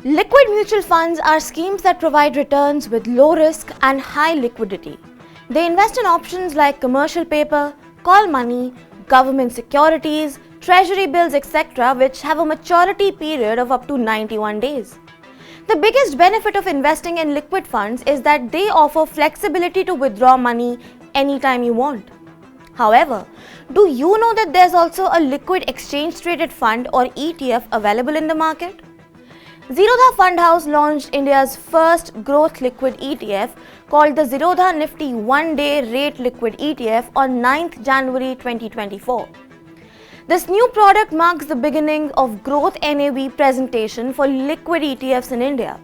Liquid mutual funds are schemes that provide returns with low risk and high liquidity. They invest in options like commercial paper, call money, government securities, treasury bills, etc., which have a maturity period of up to 91 days. The biggest benefit of investing in liquid funds is that they offer flexibility to withdraw money anytime you want. However, do you know that there's also a liquid exchange traded fund or ETF available in the market? Zerodha Fund House launched India's first growth liquid ETF called the Zerodha Nifty One-Day Rate Liquid ETF on 9th January 2024. This new product marks the beginning of growth NAV presentation for liquid ETFs in India.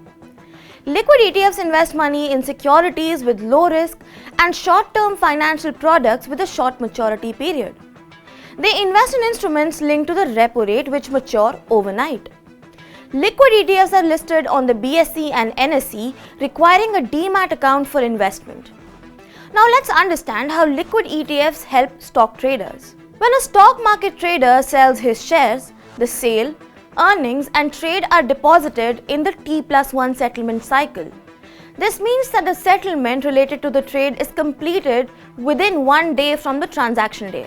Liquid ETFs invest money in securities with low risk and short-term financial products with a short maturity period. They invest in instruments linked to the repo rate which mature overnight. Liquid ETFs are listed on the BSE and NSE, requiring a demat account for investment. Now let's understand how liquid ETFs help stock traders. When a stock market trader sells his shares, the sale, earnings and trade are deposited in the T+1 settlement cycle. This means that the settlement related to the trade is completed within 1 day from the transaction day.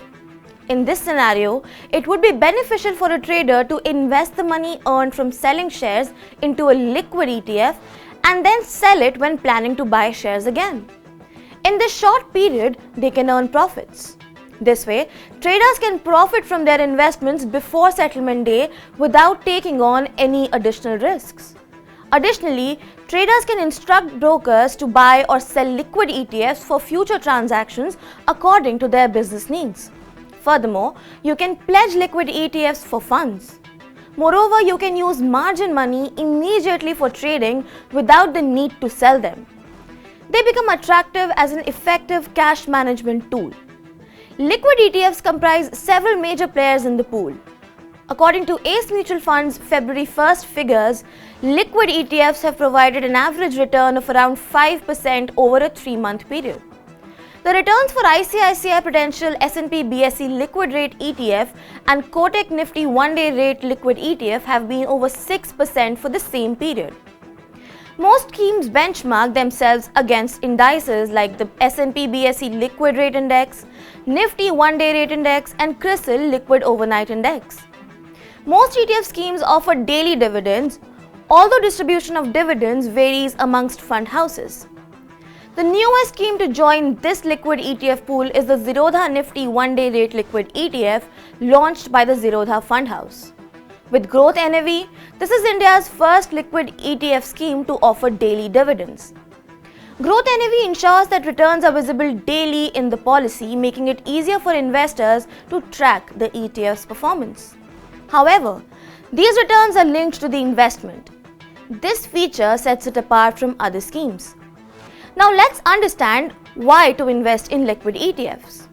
In this scenario, it would be beneficial for a trader to invest the money earned from selling shares into a liquid ETF and then sell it when planning to buy shares again. In this short period, they can earn profits. This way, traders can profit from their investments before settlement day without taking on any additional risks. Additionally, traders can instruct brokers to buy or sell liquid ETFs for future transactions according to their business needs. Furthermore, you can pledge liquid ETFs for funds. Moreover, you can use margin money immediately for trading without the need to sell them. They become attractive as an effective cash management tool. Liquid ETFs comprise several major players in the pool. According to Ace Mutual Fund's February 1st figures, liquid ETFs have provided an average return of around 5% over a 3-month period. The returns for ICICI Prudential S&P BSE Liquid Rate ETF and Kotak Nifty One-Day Rate Liquid ETF have been over 6% for the same period. Most schemes benchmark themselves against indices like the S&P BSE Liquid Rate Index, Nifty One-Day Rate Index and CRISIL Liquid Overnight Index. Most ETF schemes offer daily dividends, although distribution of dividends varies amongst fund houses. The newest scheme to join this liquid ETF pool is the Zerodha Nifty One-Day Rate Liquid ETF launched by the Zerodha Fund House. With growth NAV, this is India's first liquid ETF scheme to offer daily dividends. Growth NAV ensures that returns are visible daily in the policy, making it easier for investors to track the ETF's performance. However, these returns are linked to the investment. This feature sets it apart from other schemes. Now let's understand why to invest in liquid ETFs.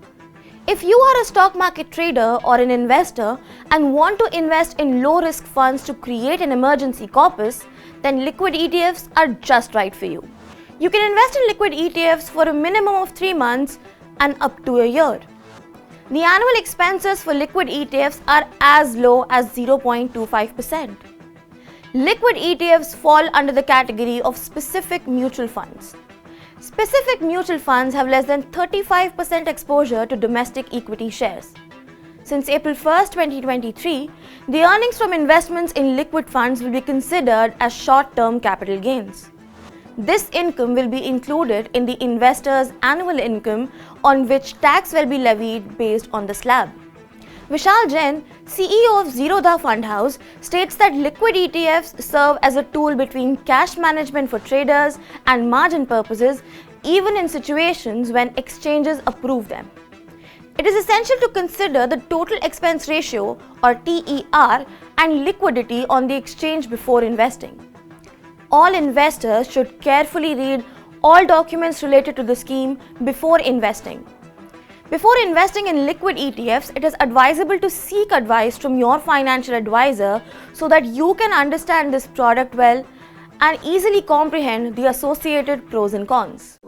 If you are a stock market trader or an investor and want to invest in low-risk funds to create an emergency corpus, then liquid ETFs are just right for you. You can invest in liquid ETFs for a minimum of 3 months and up to a year. The annual expenses for liquid ETFs are as low as 0.25%. Liquid ETFs fall under the category of specific mutual funds. Specific mutual funds have less than 35% exposure to domestic equity shares. Since April 1st, 2023, the earnings from investments in liquid funds will be considered as short-term capital gains. This income will be included in the investor's annual income on which tax will be levied based on the slab. Vishal Jain, CEO of Zerodha Fund House, states that liquid ETFs serve as a tool between cash management for traders and margin purposes, even in situations when exchanges approve them. It is essential to consider the total expense ratio or TER and liquidity on the exchange before investing. All investors should carefully read all documents related to the scheme before investing. Before investing in liquid ETFs, it is advisable to seek advice from your financial advisor so that you can understand this product well and easily comprehend the associated pros and cons.